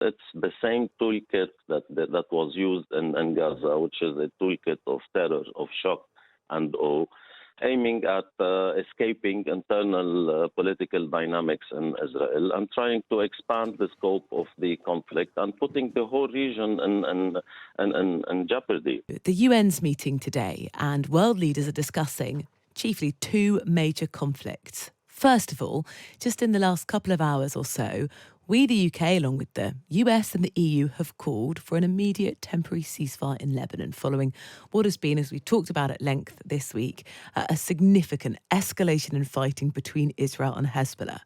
It's the same toolkit that was used in Gaza, which is a toolkit of terror, of shock and awe, aiming at escaping internal political dynamics in Israel and trying to expand the scope of the conflict and putting the whole region in jeopardy. The UN's meeting today, and world leaders are discussing chiefly two major conflicts. First of all, just in the last couple of hours or so, we, the UK, along with the US and the EU, have called for an immediate temporary ceasefire in Lebanon following what has been, as we talked about at length this week, a significant escalation in fighting between Israel and Hezbollah.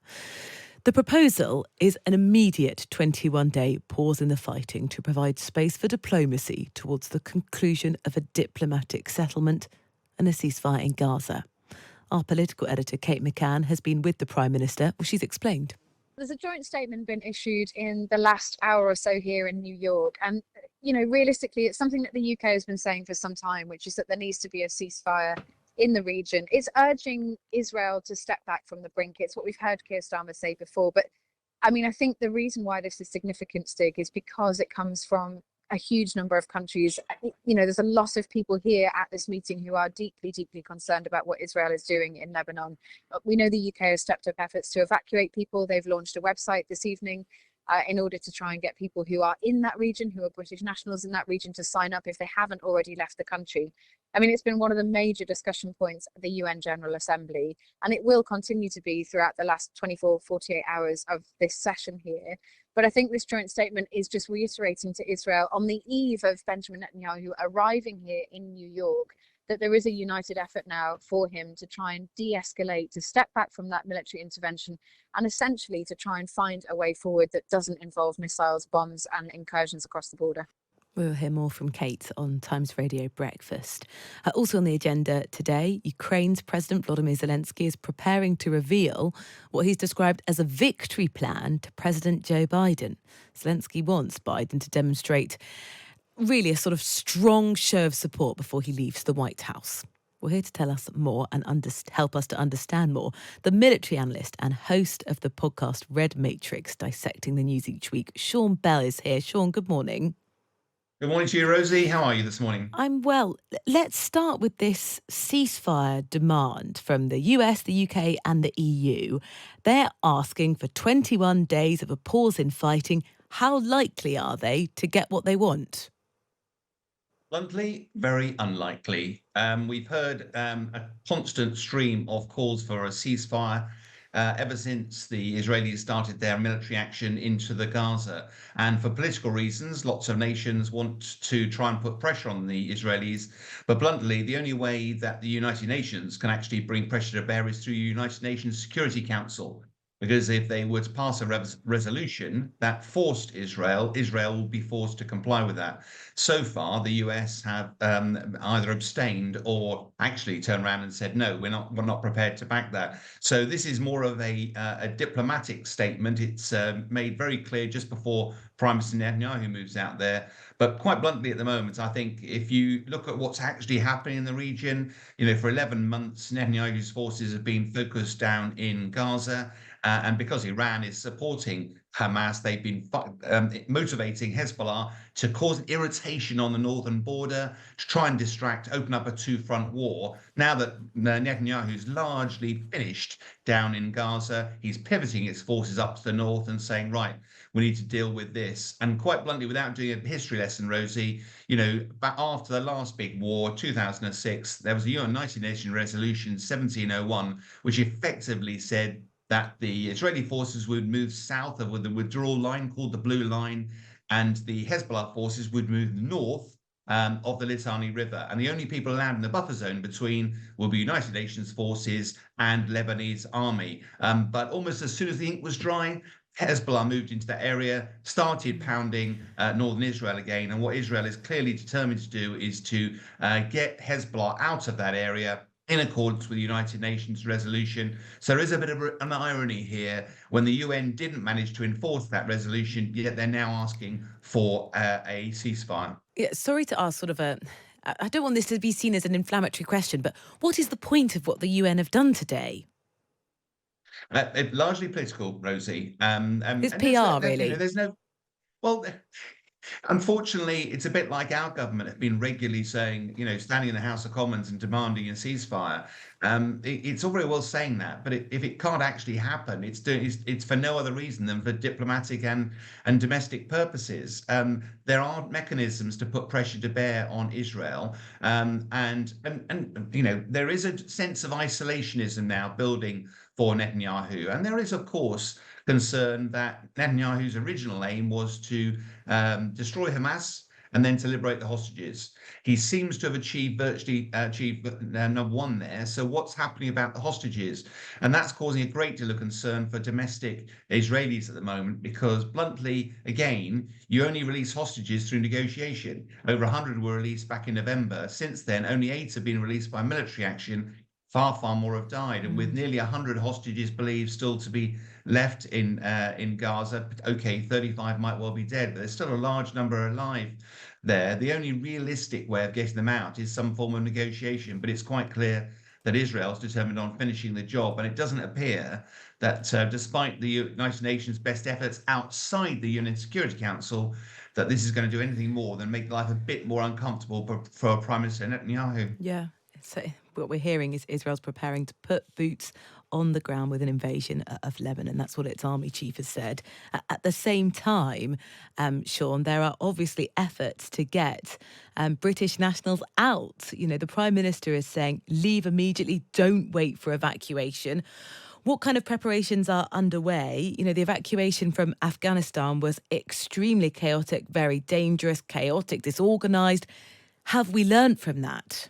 The proposal is an immediate 21-day pause in the fighting to provide space for diplomacy towards the conclusion of a diplomatic settlement and a ceasefire in Gaza. Our political editor, Kate McCann, has been with the Prime Minister. Well, she's explained. There's a joint statement been issued in the last hour or so here in New York. And, realistically, it's something that the UK has been saying for some time, which is that there needs to be a ceasefire in the region. It's urging Israel to step back from the brink. It's what we've heard Keir Starmer say before. But, I think the reason why this is significant, Stig, is because it comes from a huge number of countries. There's a lot of people here at this meeting who are deeply, deeply concerned about what Israel is doing in Lebanon. We know the UK has stepped up efforts to evacuate people. They've launched a website this evening in order to try and get people who are in that region, who are British nationals in that region, to sign up if they haven't already left the country. It's been one of the major discussion points at the UN General Assembly, and it will continue to be throughout the last 24, 48 hours of this session here. But I think this joint statement is just reiterating to Israel on the eve of Benjamin Netanyahu arriving here in New York that there is a united effort now for him to try and de-escalate, to step back from that military intervention, and essentially to try and find a way forward that doesn't involve missiles, bombs and incursions across the border. We'll hear more from Kate on Times Radio Breakfast. Also on the agenda today, Ukraine's President Volodymyr Zelensky is preparing to reveal what he's described as a victory plan to President Joe Biden. Zelensky wants Biden to demonstrate really a sort of strong show of support before he leaves the White House. Well, here to tell us more and help us to understand more, the military analyst and host of the podcast Red Matrix, Dissecting the News Each Week, Sean Bell is here. Sean, good morning. Good morning to you, Rosie. How are you this morning? I'm well. Let's start with this ceasefire demand from the US, the UK and the EU. They're asking for 21 days of a pause in fighting. How likely are they to get what they want? Bluntly, very unlikely. We've heard a constant stream of calls for a ceasefire ever since the Israelis started their military action into the Gaza. And for political reasons, lots of nations want to try and put pressure on the Israelis. But bluntly, the only way that the United Nations can actually bring pressure to bear is through the United Nations Security Council. Because if they were to pass a resolution that forced Israel will be forced to comply with that. So far, the US have either abstained or actually turned around and said, no, we're not prepared to back that. So this is more of a diplomatic statement. It's made very clear just before Prime Minister Netanyahu moves out there. But quite bluntly at the moment, I think if you look at what's actually happening in the region, for 11 months, Netanyahu's forces have been focused down in Gaza. And because Iran is supporting Hamas, they've been motivating Hezbollah to cause irritation on the northern border, to try and open up a two-front war. Now that Netanyahu's largely finished down in Gaza, he's pivoting his forces up to the north and saying, right, we need to deal with this. And quite bluntly, without doing a history lesson, Rosie, back after the last big war, 2006, there was a United Nations resolution 1701, which effectively said that the Israeli forces would move south of the withdrawal line called the Blue Line, and the Hezbollah forces would move north of the Litani River. And the only people allowed in the buffer zone between will be United Nations forces and Lebanese army. But almost as soon as the ink was dry, Hezbollah moved into that area, started pounding northern Israel again. And what Israel is clearly determined to do is to get Hezbollah out of that area in accordance with the United Nations resolution. So there is a bit of an irony here when the UN didn't manage to enforce that resolution, yet they're now asking for a ceasefire. Yeah, sorry to ask I don't want this to be seen as an inflammatory question, but what is the point of what the UN have done today? Largely political, Rosie. It's PR, really. Well, unfortunately, it's a bit like our government have been regularly saying, standing in the House of Commons and demanding a ceasefire. It's all very well saying that, but if it can't actually happen, it's for no other reason than for diplomatic and domestic purposes. There are mechanisms to put pressure to bear on Israel, and there is a sense of isolationism now building for Netanyahu, and there is, of course, concern that Netanyahu's original aim was to destroy Hamas and then to liberate the hostages. He seems to have virtually achieved number one there. So what's happening about the hostages? And that's causing a great deal of concern for domestic Israelis at the moment, because bluntly, again, you only release hostages through negotiation. Over 100 were released back in November. Since then, only 8 have been released by military action. Far, far more have died. And with nearly 100 hostages believed still to be left in Gaza, okay, 35 might well be dead, but there's still a large number alive there. The only realistic way of getting them out is some form of negotiation, but it's quite clear that Israel's determined on finishing the job, and it doesn't appear that despite the United Nations' best efforts outside the UN Security Council, that this is going to do anything more than make life a bit more uncomfortable for Prime Minister Netanyahu. Yeah. So what we're hearing is Israel's preparing to put boots on the ground with an invasion of Lebanon. That's what its army chief has said. At the same time, Sean, there are obviously efforts to get British nationals out. The Prime Minister is saying, leave immediately, don't wait for evacuation. What kind of preparations are underway? The evacuation from Afghanistan was extremely chaotic, very dangerous, chaotic, disorganised. Have we learned from that?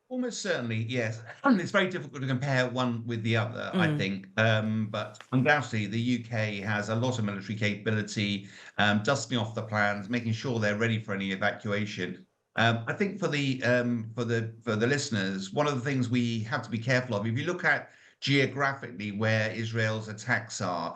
Almost certainly, yes. It's very difficult to compare one with the other, I think. But undoubtedly, the UK has a lot of military capability, dusting off the plans, making sure they're ready for any evacuation. I think for the listeners, one of the things we have to be careful of, if you look at geographically where Israel's attacks are,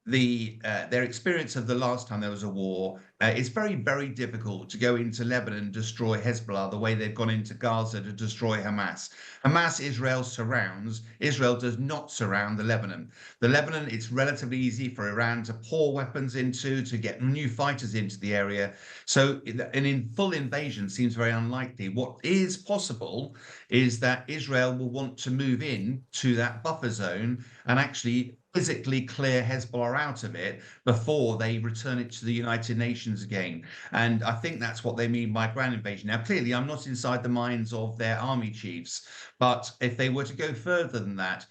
their experience of the last time there was a war, it's very, very difficult to go into Lebanon and destroy Hezbollah the way they've gone into Gaza to destroy Hamas. Hamas, Israel surrounds. Israel does not surround the Lebanon. The Lebanon, it's relatively easy for Iran to pour weapons into, to get new fighters into the area. So an full invasion seems very unlikely. What is possible is that Israel will want to move in to that buffer zone and actually physically clear Hezbollah out of it before they return it to the United Nations again. And I think that's what they mean by ground invasion. Now, clearly, I'm not inside the minds of their army chiefs, but if they were to go further than that,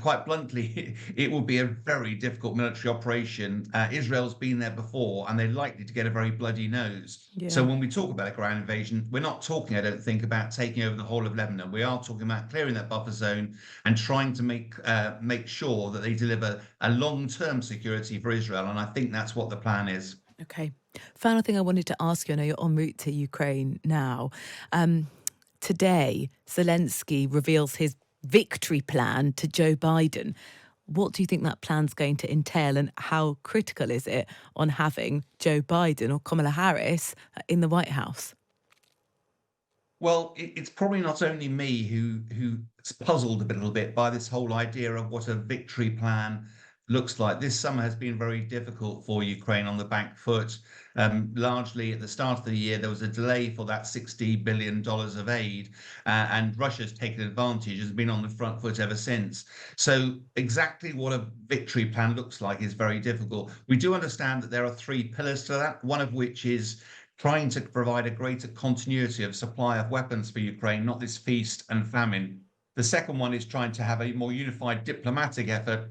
quite bluntly, it would be a very difficult military operation. Israel's been there before, and they're likely to get a very bloody nose. Yeah. So when we talk about a ground invasion, we're not talking, I don't think, about taking over the whole of Lebanon. We are talking about clearing that buffer zone and trying to make sure that they deliver a long-term security for Israel. And I think that's what the plan is. Okay. Final thing I wanted to ask you, I know you're en route to Ukraine now. Today, Zelensky reveals his victory plan to Joe Biden. What do you think that plan's going to entail, and how critical is it on having Joe Biden or Kamala Harris in the White House? Well, it's probably not only me who's puzzled a little bit by this whole idea of what a victory plan looks like. This summer has been very difficult for Ukraine on the back foot. Largely at the start of the year, there was a delay for that $60 billion of aid, and Russia's taken advantage, has been on the front foot ever since. So exactly what a victory plan looks like is very difficult. We do understand that there are 3 pillars to that, one of which is trying to provide a greater continuity of supply of weapons for Ukraine, not this feast and famine. The second one is trying to have a more unified diplomatic effort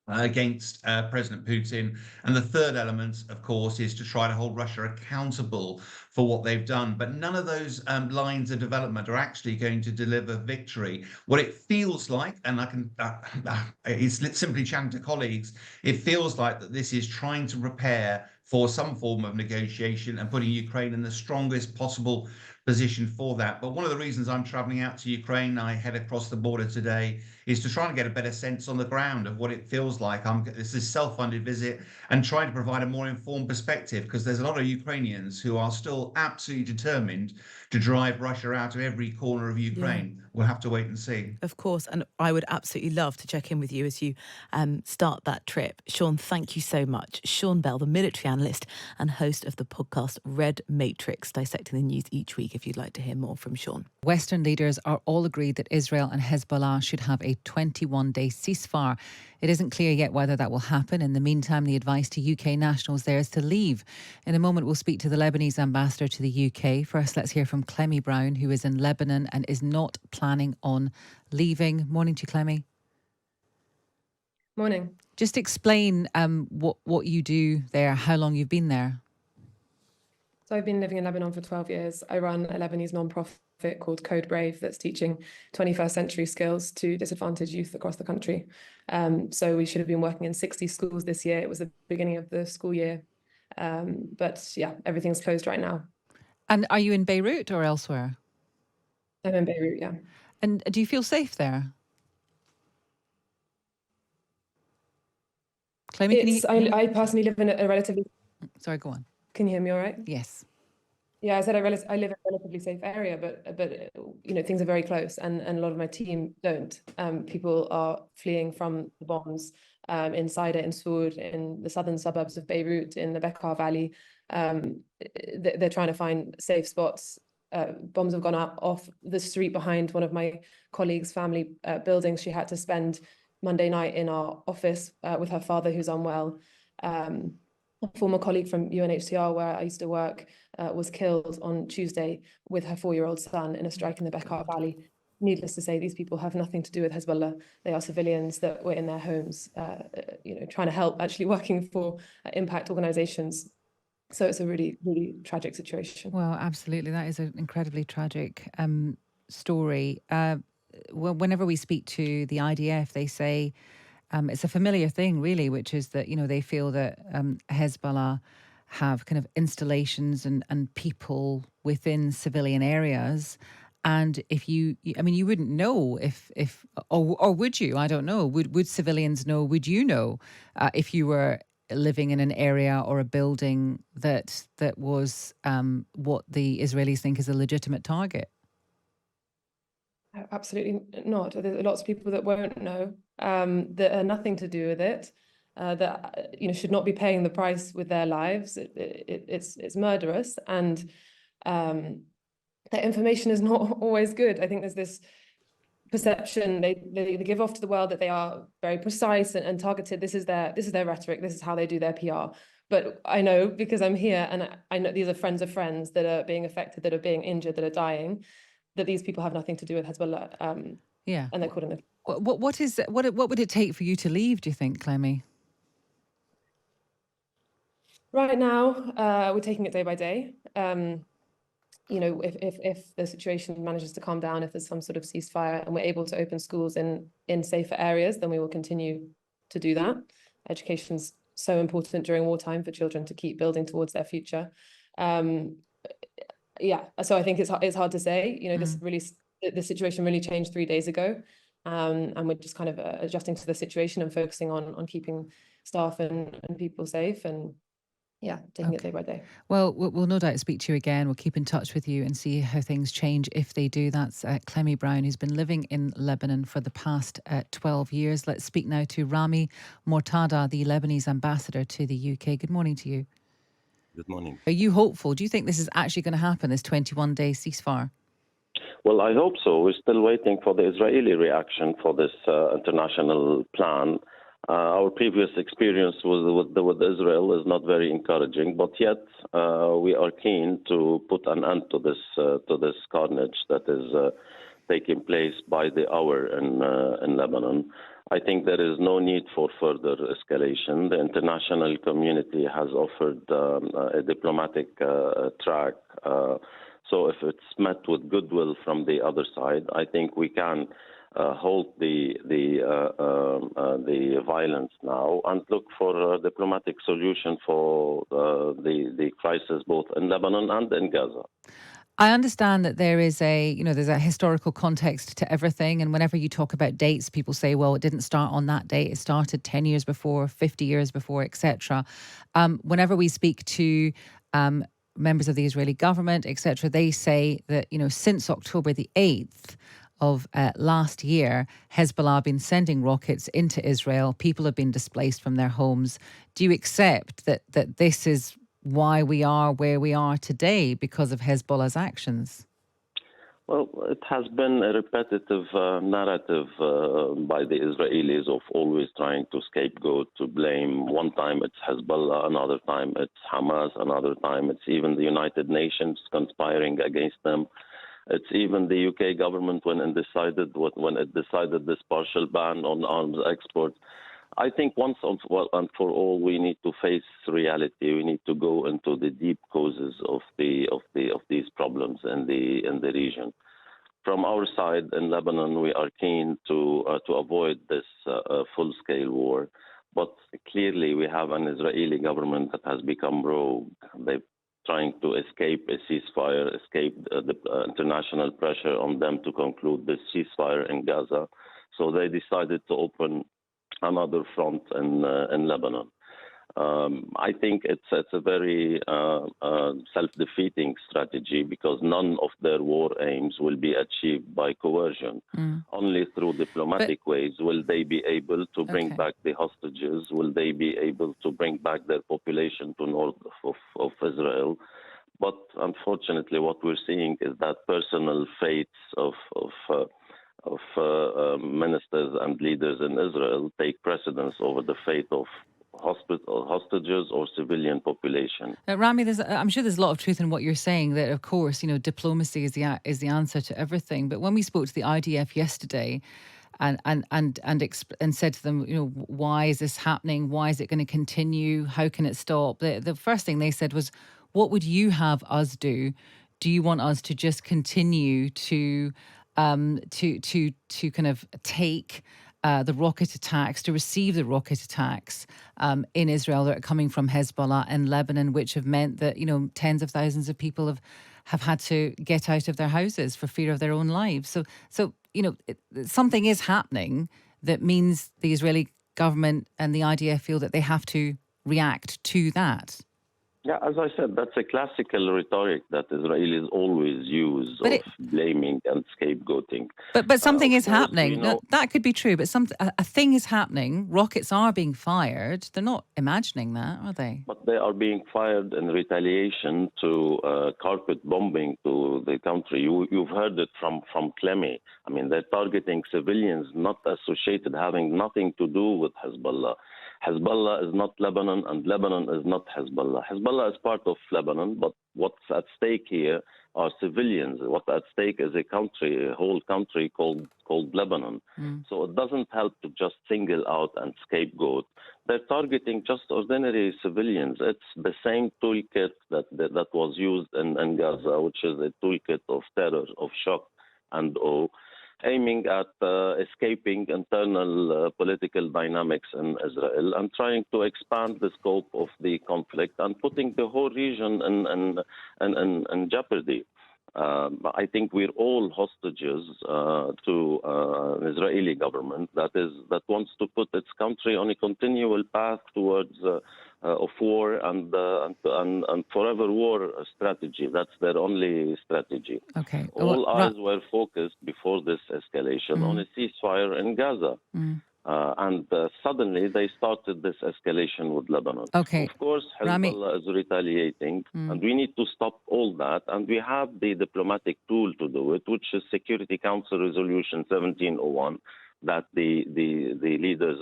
against President Putin. And the third element, of course, is to try to hold Russia accountable for what they've done. But none of those lines of development are actually going to deliver victory. What it feels like, and it's simply chatting to colleagues, it feels like that this is trying to prepare for some form of negotiation and putting Ukraine in the strongest possible position for that. But one of the reasons I'm traveling out to Ukraine, I head across the border today, is to try and get a better sense on the ground of what it feels like. This is a self-funded visit and trying to provide a more informed perspective, because there's a lot of Ukrainians who are still absolutely determined to drive Russia out of every corner of Ukraine. We'll have to wait and see. Of course, and I would absolutely love to check in with you as you start that trip. Sean, thank you so much. Sean Bell, the military analyst and host of the podcast Red Matrix, dissecting the news each week, if you'd like to hear more from Sean. Western leaders are all agreed that Israel and Hezbollah should have a 21-day ceasefire. It isn't clear yet whether that will happen. In the meantime, the advice to UK nationals there is to leave. In a moment, we'll speak to the Lebanese ambassador to the UK. First, let's hear from Clementine Brown, who is in Lebanon and is not planning on leaving. Morning to you, Clemmy. Morning. Just explain what you do there, how long you've been there. So I've been living in Lebanon for 12 years. I run a Lebanese non-profit called Code Brave that's teaching 21st century skills to disadvantaged youth across the country. So we should have been working in 60 schools this year. It was the beginning of the school year. But yeah, everything's closed right now. And are you in Beirut or elsewhere? I'm in Beirut, yeah. And do you feel safe there? Clemmy, I personally live in a relatively... Sorry, go on. Can you hear me all right? Yes. Yeah, I said I live in a relatively safe area, but you know, things are very close, and a lot of my team don't. People are fleeing from the bombs in Saida, in Sour, in the southern suburbs of Beirut, in the Bekaa Valley. They're trying to find safe spots. Bombs have gone up off the street behind one of my colleagues' family buildings. She had to spend Monday night in our office with her father, who's unwell. A former colleague from UNHCR, where I used to work, was killed on Tuesday with her 4-year-old son in a strike in the Bekaa Valley. Needless to say, these people have nothing to do with Hezbollah. They are civilians that were in their homes, trying to help, actually working for impact organizations. So it's a really, really tragic situation. Well, absolutely. That is an incredibly tragic story. Whenever we speak to the IDF, they say it's a familiar thing, really, which is that, they feel that Hezbollah have kind of installations and people within civilian areas. And if you wouldn't know or would you? I don't know. Would civilians know? Would you know if you were living in an area or a building that was what the Israelis think is a legitimate target? Absolutely not. There's lots of people that won't know, that are nothing to do with it, that should not be paying the price with their lives. It's murderous, and that information is not always good. I think there's this perception they give off to the world that they are very precise and targeted. This is their rhetoric. This is how they do their PR. But I know, because I'm here, and I know these are friends of friends that are being affected, that are being injured, that are dying, that these people have nothing to do with Hezbollah. And they're caught in the... What would it take for you to leave, do you think, Clemmy? Right now, we're taking it day by day. If the situation manages to calm down, if there's some sort of ceasefire and we're able to open schools in safer areas, then we will continue to do that. Education's so important during wartime for children to keep building towards their future. So I think it's hard to say. The situation really changed 3 days ago, and we're just kind of adjusting to the situation and focusing on keeping staff and people safe, and taking it day by day. Well, we'll no doubt speak to you again. We'll keep in touch with you and see how things change if they do. That's Clementine Brown, who's been living in Lebanon for the past 12 years. Let's speak now to Rami Mortada, the Lebanese ambassador to the UK. Good morning to you. Good morning. Are you hopeful? Do you think this is actually going to happen, this 21-day ceasefire? Well, I hope so. We're still waiting for the Israeli reaction for this international plan. Our previous experience with Israel is not very encouraging, but yet we are keen to put an end to this carnage that is taking place by the hour in Lebanon. I think there is no need for further escalation. The international community has offered a diplomatic track. So if it's met with goodwill from the other side, I think we can halt the violence now and look for a diplomatic solution for the crisis both in Lebanon and in Gaza. I understand that there is there's a historical context to everything. And whenever you talk about dates, people say, well, it didn't start on that date. It started 10 years before, 50 years before, etc. Whenever we speak to members of the Israeli government, etc., they say that, since October the 8th of last year, Hezbollah have been sending rockets into Israel. People have been displaced from their homes. Do you accept that this is why we are where we are today, because of Hezbollah's actions? Well, it has been a repetitive narrative by the Israelis of always trying to scapegoat, to blame. One time it's Hezbollah, another time it's Hamas, another time it's even the United Nations conspiring against them. It's even the UK government when it decided this partial ban on arms export. I think once and for all, we need to face reality. We need to go into the deep causes of these problems in the region. From our side in Lebanon, we are keen to avoid this full-scale war, but clearly we have an Israeli government that has become rogue. They're trying to escape a ceasefire, escape the international pressure on them to conclude this ceasefire in Gaza. So they decided to open another front in Lebanon. I think it's a very self-defeating strategy, because none of their war aims will be achieved by coercion. Only through diplomatic ways will they be able to bring back the hostages, will they be able to bring back their population to north of Israel. But unfortunately, what we're seeing is that personal fates of ministers and leaders in Israel take precedence over the fate of hostages or civilian population. Rami, I'm sure there's a lot of truth in what you're saying, that of course, diplomacy is the answer to everything. But when we spoke to the IDF yesterday and said to them, why is this happening? Why is it going to continue? How can it stop? The first thing they said was, what would you have us do? Do you want us to just continue to kind of take the rocket attacks, to receive the rocket attacks in Israel that are coming from Hezbollah and Lebanon, which have meant that, tens of thousands of people have had to get out of their houses for fear of their own lives. So something is happening that means the Israeli government and the IDF feel that they have to react to that. Yeah, as I said, that's a classical rhetoric that Israelis always use, blaming and scapegoating. But something is happening. That could be true, but a thing is happening. Rockets are being fired. They're not imagining that, are they? But they are being fired in retaliation to carpet bombing to the country. You've heard it from Clemi. I mean, they're targeting civilians not associated, having nothing to do with Hezbollah. Hezbollah is not Lebanon, and Lebanon is not Hezbollah. Hezbollah is part of Lebanon, but what's at stake here are civilians. What's at stake is a whole country called Lebanon. So it doesn't help to just single out and scapegoat. They're targeting just ordinary civilians. It's the same toolkit that was used in Gaza, which is a toolkit of terror, of shock and awe, aiming at escaping internal political dynamics in Israel and trying to expand the scope of the conflict and putting the whole region in jeopardy. I think we're all hostages to an Israeli government that wants to put its country on a continual path towards of war and forever war strategy. That's their only strategy. Okay. All eyes were focused before this escalation on a ceasefire in Gaza. And suddenly they started this escalation with Lebanon. Okay. Of course, Hezbollah is retaliating, and we need to stop all that. And we have the diplomatic tool to do it, which is Security Council Resolution 1701, that the leaders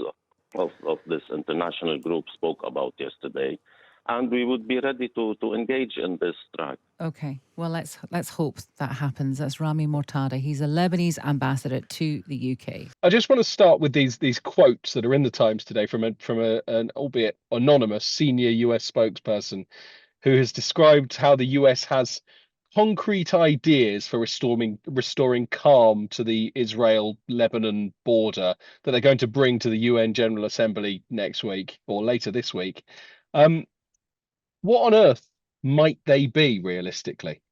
of this international group spoke about yesterday. And we would be ready to engage in this track. Okay. Well, let's hope that happens. That's Rami Mortada. He's a Lebanese ambassador to the UK. I just want to start with these quotes that are in the Times today from an albeit anonymous senior US spokesperson who has described how the US has concrete ideas for restoring calm to the Israel-Lebanon border that they're going to bring to the UN General Assembly next week or later this week. What on earth might they be realistically?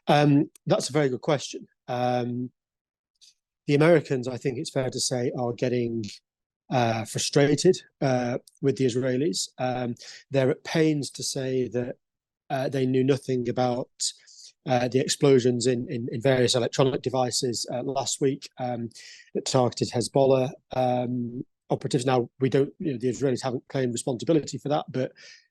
That's a very good question. The Americans, I think it's fair to say, are getting frustrated with the Israelis. They're at pains to say that they knew nothing about the explosions in various electronic devices last week that targeted Hezbollah operatives. Now, we don't, the Israelis haven't claimed responsibility for that, but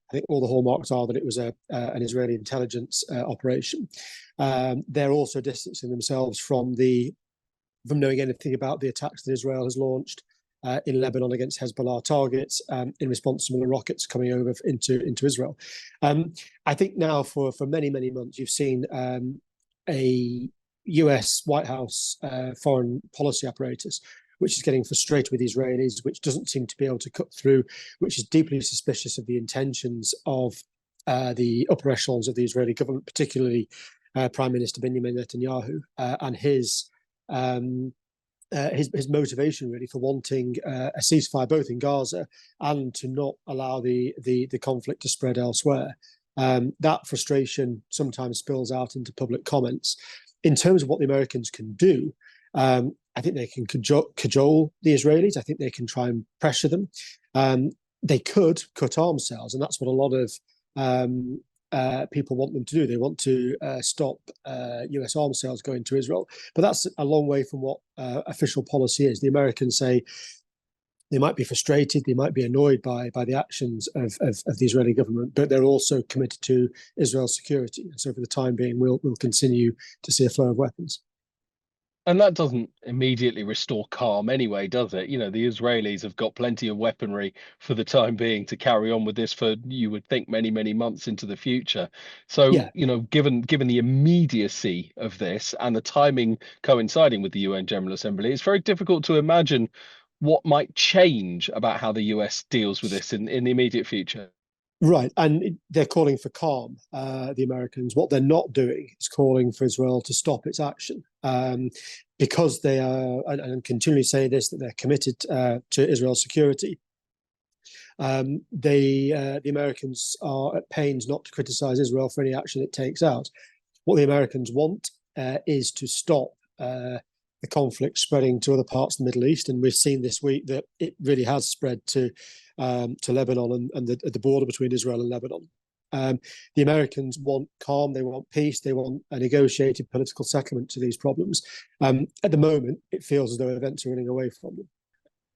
I think all the hallmarks are that it was an Israeli intelligence operation. They're also distancing themselves from knowing anything about the attacks that Israel has launched in Lebanon against Hezbollah targets in response to some of the rockets coming over into Israel. I think now for many, many months, you've seen a US White House foreign policy apparatus, which is getting frustrated with the Israelis, which doesn't seem to be able to cut through, which is deeply suspicious of the intentions of the upper echelons of the Israeli government, particularly Prime Minister Benjamin Netanyahu and his motivation really for wanting a ceasefire both in Gaza and to not allow the conflict to spread elsewhere. That frustration sometimes spills out into public comments. In terms of what the Americans can do, I think they can cajole the Israelis. I think they can try and pressure them. They could cut arms sales, and that's what a lot of people want them to do. They want to stop US arms sales going to Israel. But that's a long way from what official policy is. The Americans say they might be frustrated, they might be annoyed by the actions of the Israeli government, but they're also committed to Israel's security. And so for the time being, we'll continue to see a flow of weapons. And that doesn't immediately restore calm anyway, does it? The Israelis have got plenty of weaponry for the time being to carry on with this for, you would think, many, many months into the future. So, Yeah. Given the immediacy of this and the timing coinciding with the UN General Assembly, it's very difficult to imagine what might change about how the US deals with this in the immediate future. Right, and they're calling for calm, the Americans. What they're not doing is calling for Israel to stop its action, because they are, and continually say this, that they're committed to Israel's security. The Americans are at pains not to criticize Israel for any action it takes out. What the Americans want is to stop the conflict spreading to other parts of the Middle East, and we've seen this week that it really has spread to Lebanon and the border between Israel and Lebanon. The Americans want calm, they want peace, they want a negotiated political settlement to these problems. At the moment, it feels as though events are running away from them.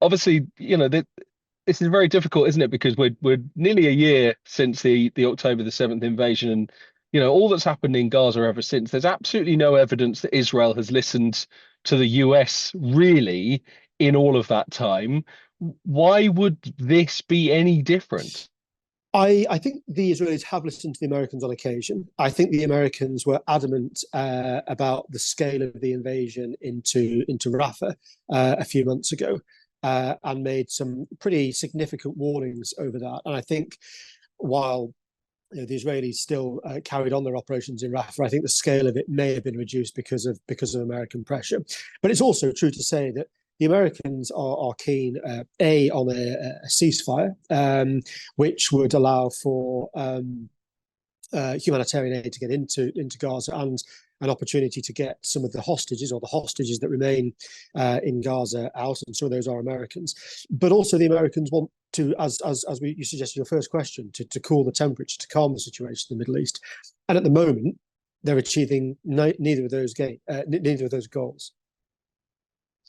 Obviously, this is very difficult, isn't it? Because we're nearly a year since the October the 7th invasion, and all that's happened in Gaza ever since. There's absolutely no evidence that Israel has listened to the US really in all of that time. Why would this be any different? I think the Israelis have listened to the Americans on occasion. I think the Americans were adamant about the scale of the invasion into Rafah a few months ago, and made some pretty significant warnings over that. And I think while the Israelis still carried on their operations in Rafah, I think the scale of it may have been reduced because of American pressure. But it's also true to say that the Americans are keen, on a ceasefire, which would allow for humanitarian aid to get into Gaza and an opportunity to get some of the hostages that remain in Gaza out, and some of those are Americans. But also the Americans want to, as you suggested your first question, to cool the temperature, to calm the situation in the Middle East. And at the moment, they're achieving neither of those goals.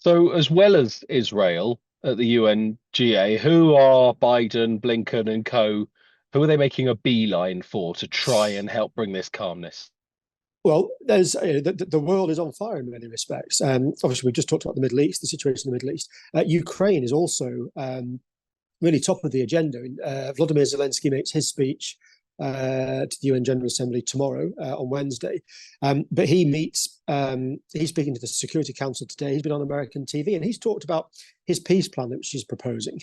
So, as well as Israel at the UNGA, who are Biden, Blinken, and co? Who are they making a beeline for to try and help bring this calmness? Well, there's the world is on fire in many respects. Obviously, we've just talked about the Middle East, the situation in the Middle East. Ukraine is also really top of the agenda. Vladimir Zelensky makes his speech to the UN General Assembly tomorrow, on Wednesday. But he meets, he's speaking to the Security Council today. He's been on American TV and he's talked about his peace plan, which he's proposing.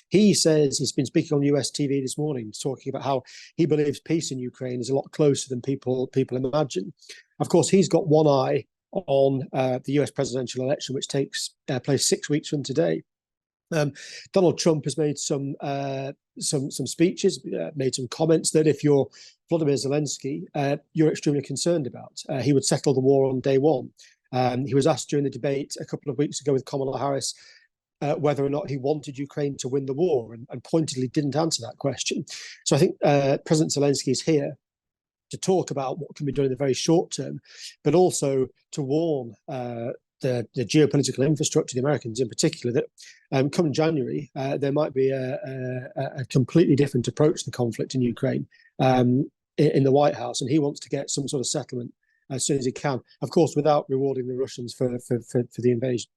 He says he's been speaking on US TV this morning, talking about how he believes peace in Ukraine is a lot closer than people imagine. Of course, he's got one eye on the US presidential election, which takes place 6 weeks from today. Donald Trump has made some speeches, made some comments that if you're Volodymyr Zelensky, you're extremely concerned about. He would settle the war on day one. He was asked during the debate a couple of weeks ago with Kamala Harris whether or not he wanted Ukraine to win the war, and pointedly didn't answer that question. So I think President Zelensky is here to talk about what can be done in the very short term, but also to warn the geopolitical infrastructure, the Americans in particular, that come January, there might be a completely different approach to the conflict in Ukraine in the White House, and he wants to get some sort of settlement as soon as he can, of course, without rewarding the Russians for the invasion.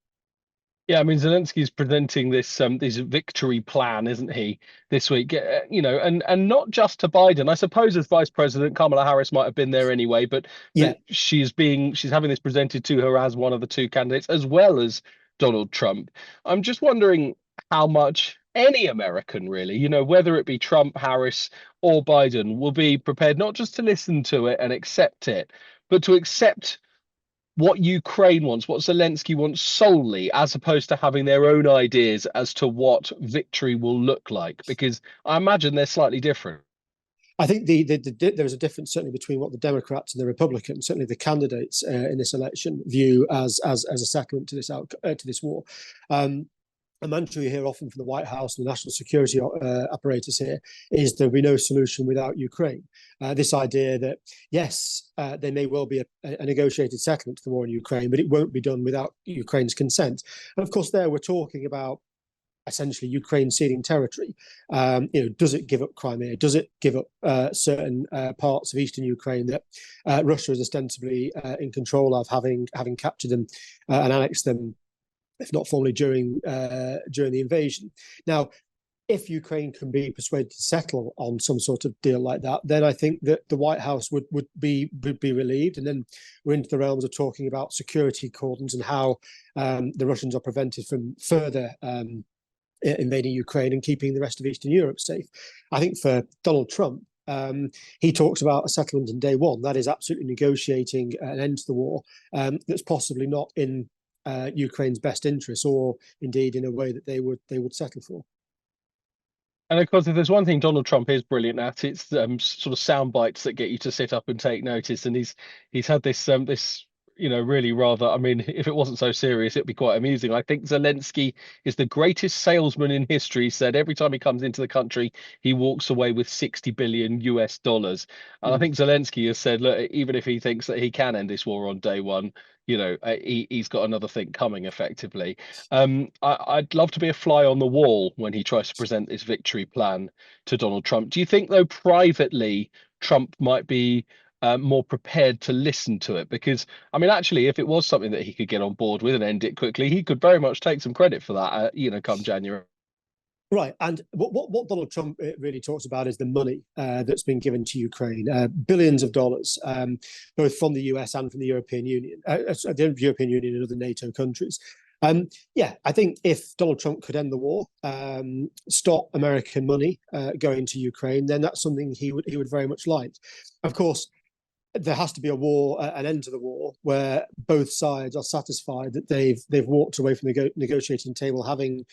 Yeah, I mean, Zelensky's presenting this victory plan, isn't he, this week? You know, and not just to Biden. I suppose as Vice President, Kamala Harris might have been there anyway, but Yeah. she's having this presented to her as one of the two candidates, as well as Donald Trump. I'm just wondering how much any American, really, you know, whether it be Trump, Harris, or Biden, will be prepared not just to listen to it and accept it, but to accept what Ukraine wants, what Zelensky wants solely, as opposed to having their own ideas as to what victory will look like, because I imagine they're slightly different. I think there is a difference certainly between what the Democrats and the Republicans, certainly the candidates in this election, view as a settlement to this war. A mantra you hear often from the White House and the national security apparatus here is there'll be no solution without Ukraine. This idea that, yes, there may well be a negotiated settlement to the war in Ukraine, but it won't be done without Ukraine's consent. And of course, there we're talking about essentially Ukraine ceding territory. You know, does it give up Crimea? Does it give up certain parts of eastern Ukraine that Russia is ostensibly in control of, having captured them and annexed them, if not formally, during the invasion? Now, if Ukraine can be persuaded to settle on some sort of deal like that, then I think that the White House would be relieved, and then we're into the realms of talking about security cordons and how the Russians are prevented from further invading Ukraine and keeping the rest of Eastern Europe safe. I think for Donald Trump, he talks about a settlement in day one. That is absolutely negotiating an end to the war that's possibly not in Ukraine's best interests, or indeed in a way that they would settle for. And of course, if there's one thing Donald Trump is brilliant at, it's sort of sound bites that get you to sit up and take notice. And he's had this you know, really rather, I mean, if it wasn't so serious, it'd be quite amusing. I think Zelensky is the greatest salesman in history. He said every time he comes into the country, he walks away with $60 billion. And I think Zelensky has said, look, even if he thinks that he can end this war on day one, you know, he's got another thing coming effectively. I'd love to be a fly on the wall when he tries to present this victory plan to Donald Trump. Do you think, though, privately, Trump might be more prepared to listen to it? Because, I mean, actually, if it was something that he could get on board with and end it quickly, he could very much take some credit for that, you know, come January. Right, and what Donald Trump really talks about is the money that's been given to Ukraine, billions of dollars, both from the US and from the European Union, the European Union and other NATO countries. Yeah, I think if Donald Trump could end the war, stop American money going to Ukraine, then that's something he would very much like. Of course, there has to be an end to the war, where both sides are satisfied that they've walked away from the negotiating table having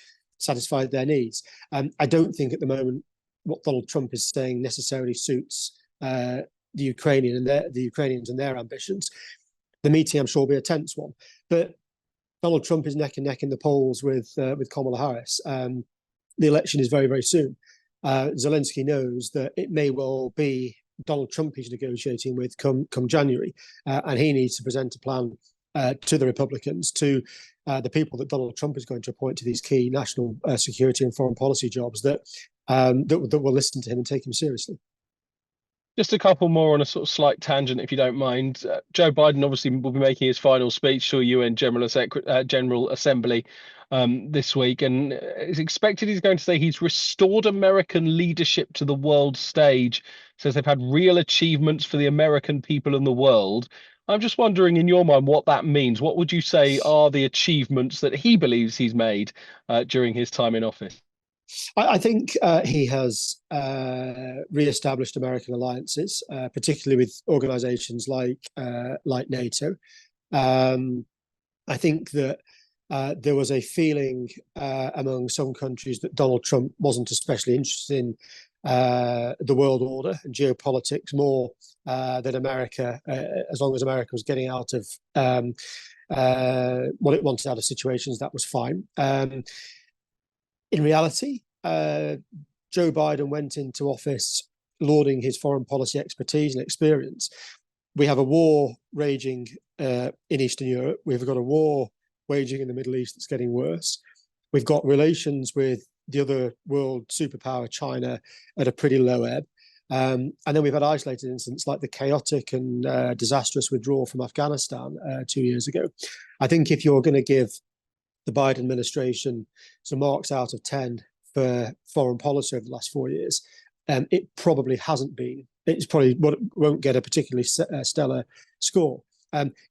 satisfied their needs. I don't think at the moment what Donald Trump is saying necessarily suits the Ukrainians and their ambitions. The meeting, I'm sure, will be a tense one, but Donald Trump is neck and neck in the polls with Kamala Harris. The election is very, very soon. Zelensky knows that it may well be Donald Trump he's negotiating with come January, and he needs to present a plan to the Republicans, to the people that Donald Trump is going to appoint to these key national security and foreign policy jobs, that will listen to him and take him seriously. Just a couple more on a sort of slight tangent, if you don't mind. Joe Biden obviously will be making his final speech to a UN General Assembly this week, and it's expected he's going to say he's restored American leadership to the world stage. Says they've had real achievements for the American people and the world. I'm just wondering, in your mind, what that means. What would you say are the achievements that he believes he's made during his time in office? I think he has re-established American alliances, particularly with organisations like NATO. I think that there was a feeling among some countries that Donald Trump wasn't especially interested in the world order and geopolitics more than America, as long as America was getting out of what it wanted out of situations, that was fine. In reality, Joe Biden went into office lauding his foreign policy expertise and experience. We have a war raging in Eastern Europe. We've got a war waging in the Middle East that's getting worse. We've got relations with the other world superpower, China, at a pretty low ebb. And then we've had isolated incidents like the chaotic and disastrous withdrawal from Afghanistan 2 years ago. I think if you're going to give the Biden administration some marks out of 10 for foreign policy over the last 4 years, it probably hasn't been. It's probably won't get a particularly stellar score.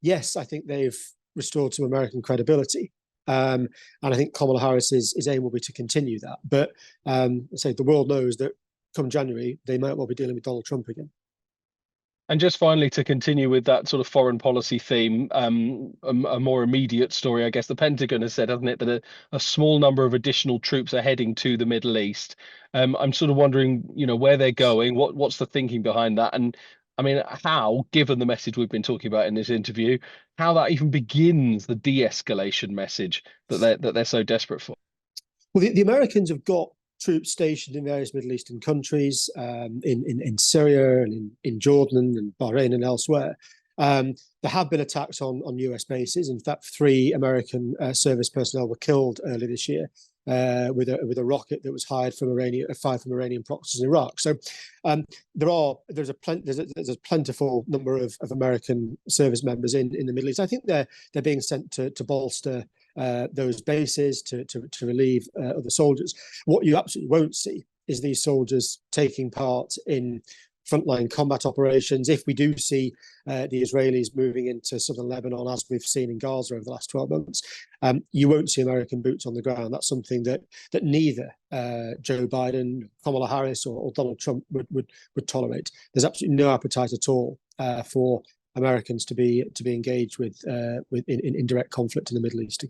Yes, I think they've restored some American credibility. And I think Kamala Harris's aim will be to continue that. But say the world knows that come January, they might well be dealing with Donald Trump again. And just finally, to continue with that sort of foreign policy theme, a more immediate story, I guess the Pentagon has said, hasn't it, that a small number of additional troops are heading to the Middle East. I'm sort of wondering, where they're going, what's the thinking behind that? And I mean, how, given the message we've been talking about in this interview, how that even begins the de-escalation message that they're so desperate for? Well, the Americans have got troops stationed in various Middle Eastern countries, in Syria and in Jordan and Bahrain and elsewhere. There have been attacks on US bases. In fact, 3 American service personnel were killed earlier this year with a rocket that was fired from Iranian proxies in Iraq. So there's a plentiful number of American service members in the Middle East. I think they're being sent to bolster those bases to relieve other soldiers. What you absolutely won't see is these soldiers taking part in frontline combat operations. If we do see the Israelis moving into southern Lebanon, as we've seen in Gaza over the last 12 months, you won't see American boots on the ground. That's something that neither Joe Biden, Kamala Harris, or Donald Trump would tolerate. There's absolutely no appetite at all for Americans to be engaged with in direct conflict in the Middle East.